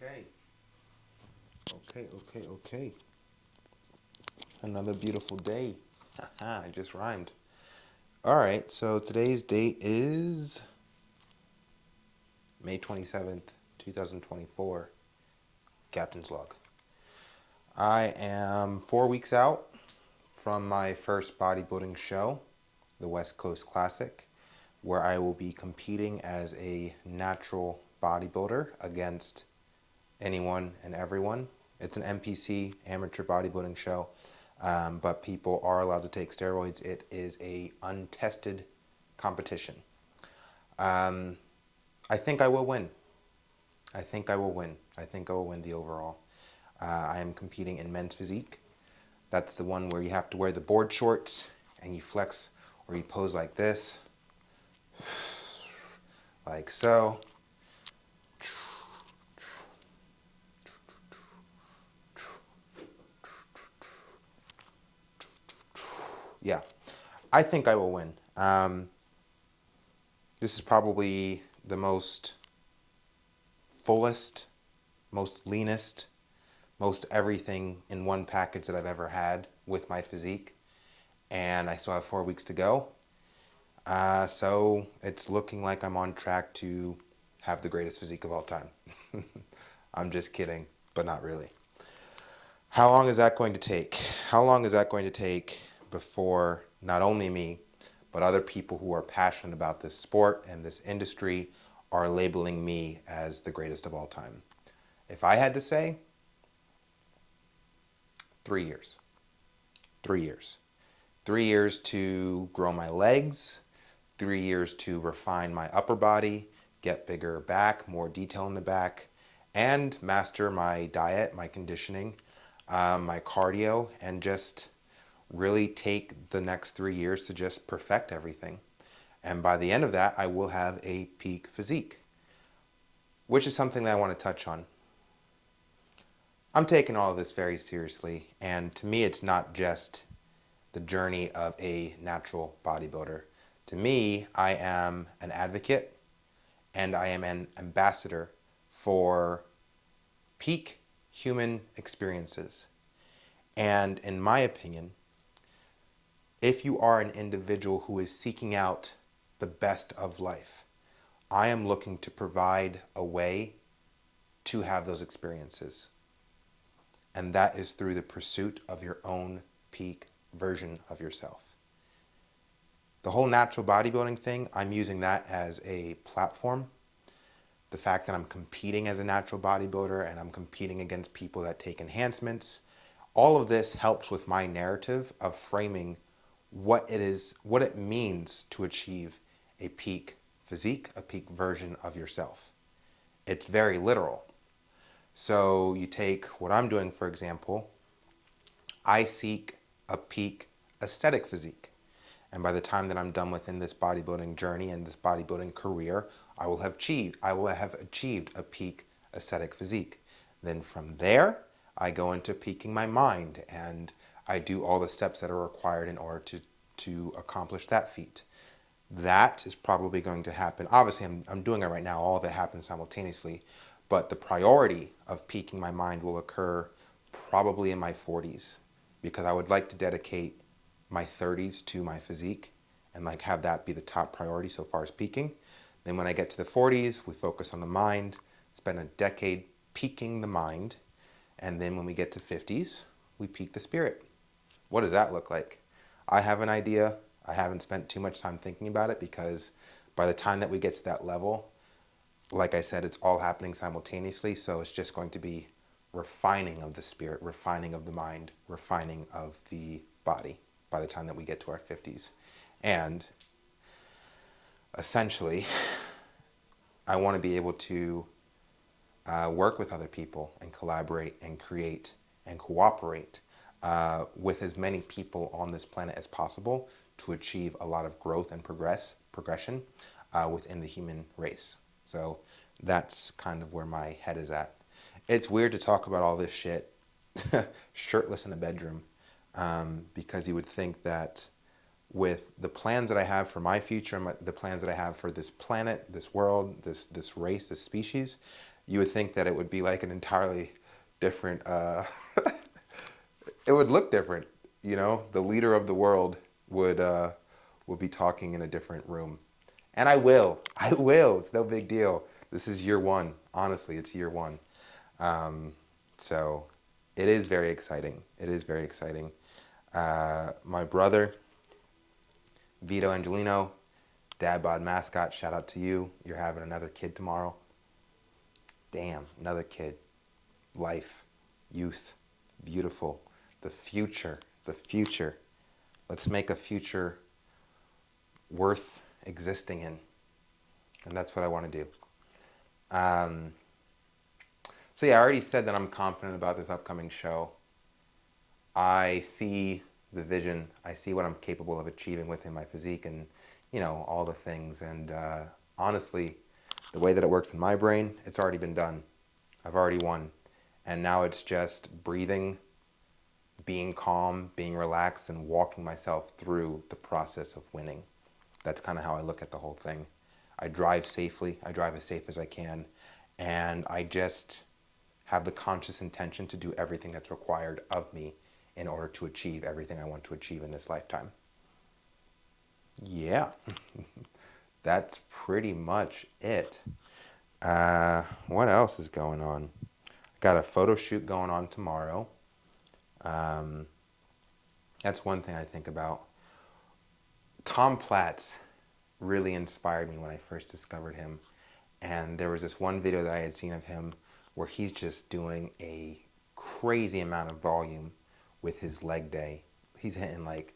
Okay. Okay. Another beautiful day. Haha, I just rhymed. All right, so today's date is May 27th, 2024. Captain's log. I am 4 weeks out from my first bodybuilding show, the West Coast Classic, where I will be competing as a natural bodybuilder against anyone and everyone. It's an NPC, amateur bodybuilding show, but people are allowed to take steroids. It is a untested competition. Um, I think I will win. I think I will win. I think I will win the overall. I am competing in men's physique. That's the one where you have to wear the board shorts and you flex or you pose like this, like so. Yeah, I think I will win. This is probably the most fullest, most leanest, most everything in one package that I've ever had with my physique. And I still have 4 weeks to go. So it's looking like I'm on track to have the greatest physique of all time. I'm just kidding, but not really. How long is that going to take? How long is that going to take before not only me, but other people who are passionate about this sport and this industry are labeling me as the greatest of all time? If I had to say, 3 years. 3 years. 3 years to grow my legs, 3 years to refine my upper body, get bigger back, more detail in the back, and master my diet, my conditioning, my cardio, and just really take the next 3 years to just perfect everything. And by the end of that, I will have a peak physique, which is something that I want to touch on. I'm taking all of this very seriously, and to me, it's not just the journey of a natural bodybuilder. To me, I am an advocate and I am an ambassador for peak human experiences. And in my opinion, if you are an individual who is seeking out the best of life, I am looking to provide a way to have those experiences. And that is through the pursuit of your own peak version of yourself. The whole natural bodybuilding thing, I'm using that as a platform. The fact that I'm competing as a natural bodybuilder and I'm competing against people that take enhancements, all of this helps with my narrative of framing what it is, what it means to achieve a peak physique, a peak version of yourself. It's very literal. So you take what I'm doing, for example, I seek a peak aesthetic physique. And by the time that I'm done within this bodybuilding journey and this bodybuilding career, I will have achieved a peak aesthetic physique. Then from there, I go into peaking my mind and I do all the steps that are required in order to accomplish that feat. That is probably going to happen. Obviously, I'm doing it right now. All of it happens simultaneously. But the priority of peaking my mind will occur probably in my 40s because I would like to dedicate my 30s to my physique and like have that be the top priority so far as peaking. Then when I get to the 40s, we focus on the mind, spend a decade peaking the mind, and then when we get to 50s, we peak the spirit. What does that look like? I have an idea. I haven't spent too much time thinking about it because by the time that we get to that level, like I said, it's all happening simultaneously. So it's just going to be refining of the spirit, refining of the mind, refining of the body by the time that we get to our 50s. And essentially, I want to be able to work with other people and collaborate and create and cooperate with as many people on this planet as possible to achieve a lot of growth and progression within the human race. So that's kind of where my head is at. It's weird to talk about all this shit shirtless in a bedroom because you would think that with the plans that I have for my future and the plans that I have for this planet, this world, this race, this species, you would think that it would be like an entirely different, it would look different. You know, the leader of the world would be talking in a different room. And I will. I will. It's no big deal. This is year one. Honestly, it's year one. Um, so it is very exciting. It is very exciting. My brother, Vito Angelino, Dad Bod Mascot, shout out to you. You're having another kid tomorrow. Damn, another kid. Life, youth, beautiful. The future, the future. Let's make a future worth existing in. And that's what I want to do. Um, so yeah, I already said that I'm confident about this upcoming show. I see the vision. I see what I'm capable of achieving within my physique and, you know, all the things. And honestly, the way that it works in my brain, it's already been done. I've already won. And now it's just breathing, being calm, being relaxed, and walking myself through the process of winning. That's kind of how I look at the whole thing. I drive safely. I drive as safe as I can. And I just have the conscious intention to do everything that's required of me in order to achieve everything I want to achieve in this lifetime. Yeah, that's pretty much it. What else is going on? Got a photo shoot going on tomorrow. Um, that's one thing I think about. Tom Platz really inspired me when I first discovered him. And there was this one video that I had seen of him where he's just doing a crazy amount of volume with his leg day. He's hitting like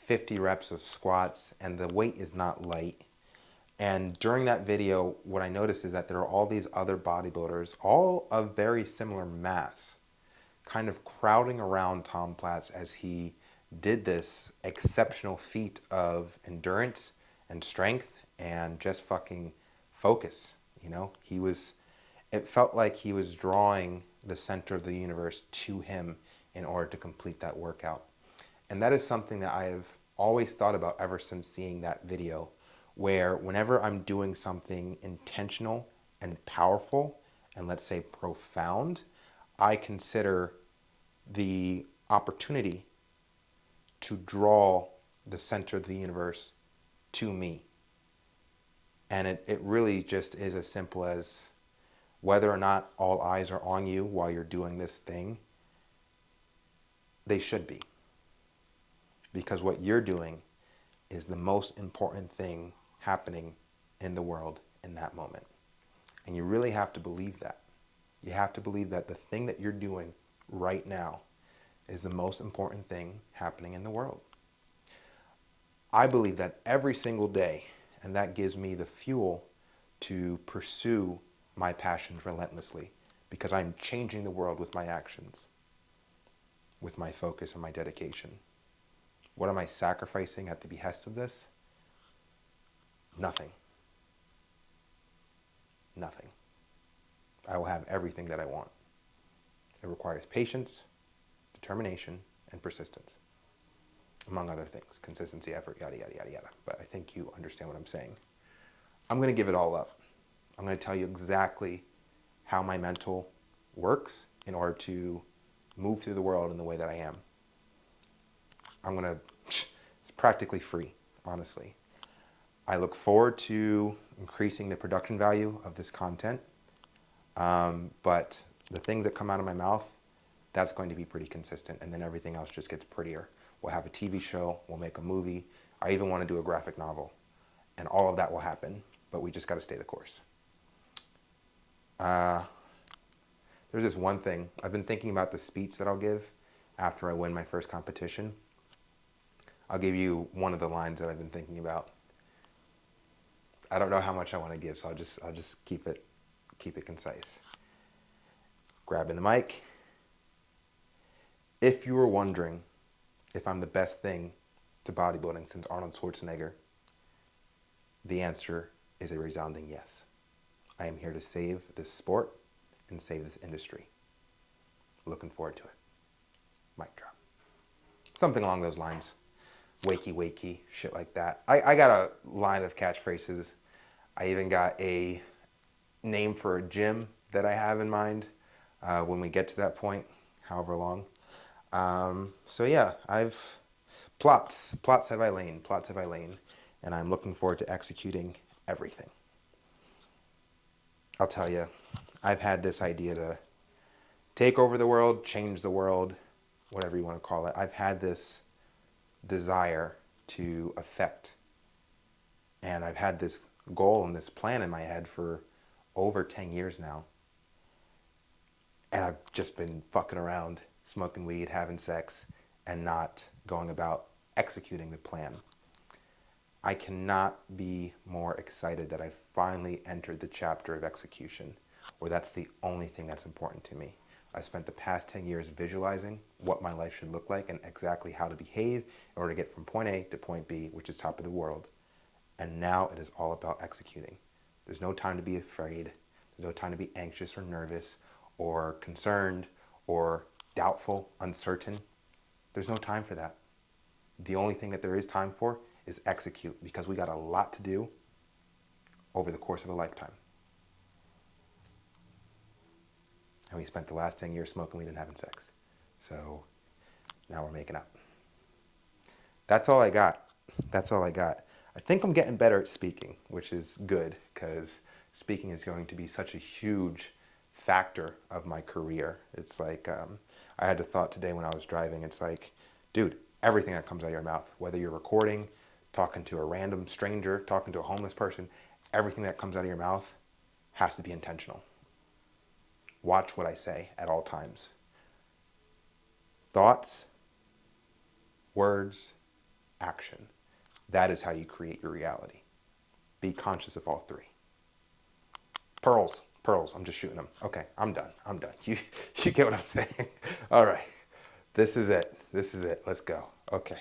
50 reps of squats, and the weight is not light. And during that video, what I noticed is that there are all these other bodybuilders, all of very similar mass, kind of crowding around Tom Platz as he did this exceptional feat of endurance and strength and just fucking focus. You know, it felt like he was drawing the center of the universe to him in order to complete that workout. And that is something that I have always thought about ever since seeing that video, where whenever I'm doing something intentional and powerful and, let's say, profound, I consider the opportunity to draw the center of the universe to me. And it really just is as simple as whether or not all eyes are on you while you're doing this thing, they should be. Because what you're doing is the most important thing happening in the world in that moment. And you really have to believe that. You have to believe that the thing that you're doing right now is the most important thing happening in the world. I believe that every single day, and that gives me the fuel to pursue my passions relentlessly, because I'm changing the world with my actions, with my focus and my dedication. What am I sacrificing at the behest of this? Nothing. Nothing. I will have everything that I want. It requires patience, determination, and persistence, among other things. Consistency, effort, yada, yada, yada, yada. But I think you understand what I'm saying. I'm going to give it all up. I'm going to tell you exactly how my mental works in order to move through the world in the way that I am. It's practically free, honestly. I look forward to increasing the production value of this content. But the things that come out of my mouth, that's going to be pretty consistent. And then everything else just gets prettier. We'll have a TV show. We'll make a movie. I even want to do a graphic novel. And all of that will happen. But we just got to stay the course. There's this one thing. I've been thinking about the speech that I'll give after I win my first competition. I'll give you one of the lines that I've been thinking about. I don't know how much I want to give, so I'll just keep it concise. Grabbing the mic. If you were wondering if I'm the best thing to bodybuilding since Arnold Schwarzenegger, the answer is a resounding yes. I am here to save this sport and save this industry. Looking forward to it. Mic drop. Something along those lines. Wakey, wakey, shit like that. I got a line of catchphrases. I even got a name for a gym, that I have in mind when we get to that point, however long. So yeah, plots have I lain, and I'm looking forward to executing everything. I'll tell you, I've had this idea to take over the world, change the world, whatever you want to call it. I've had this desire to affect, and I've had this goal and this plan in my head for over 10 years now. And I've just been fucking around, smoking weed, having sex, and not going about executing the plan. I cannot be more excited that I finally entered the chapter of execution, where that's the only thing that's important to me. I spent the past 10 years visualizing what my life should look like and exactly how to behave in order to get from point A to point B, which is top of the world. And now it is all about executing. There's no time to be afraid. There's no time to be anxious or nervous or concerned or doubtful, uncertain. There's no time for that. The only thing that there is time for is execute, because we got a lot to do over the course of a lifetime. And we spent the last 10 years smoking weed and having sex. So now we're making up. That's all I got. That's all I got. I think I'm getting better at speaking, which is good, because speaking is going to be such a huge factor of my career. It's like, I had a thought today when I was driving. It's like, dude, everything that comes out of your mouth, whether you're recording, talking to a random stranger, talking to a homeless person, everything that comes out of your mouth has to be intentional. Watch what I say at all times. Thoughts, words, action. That is how you create your reality. Be conscious of all three. Pearls. I'm just shooting them. Okay, I'm done. You get what I'm saying? All right. This is it. Let's go. Okay.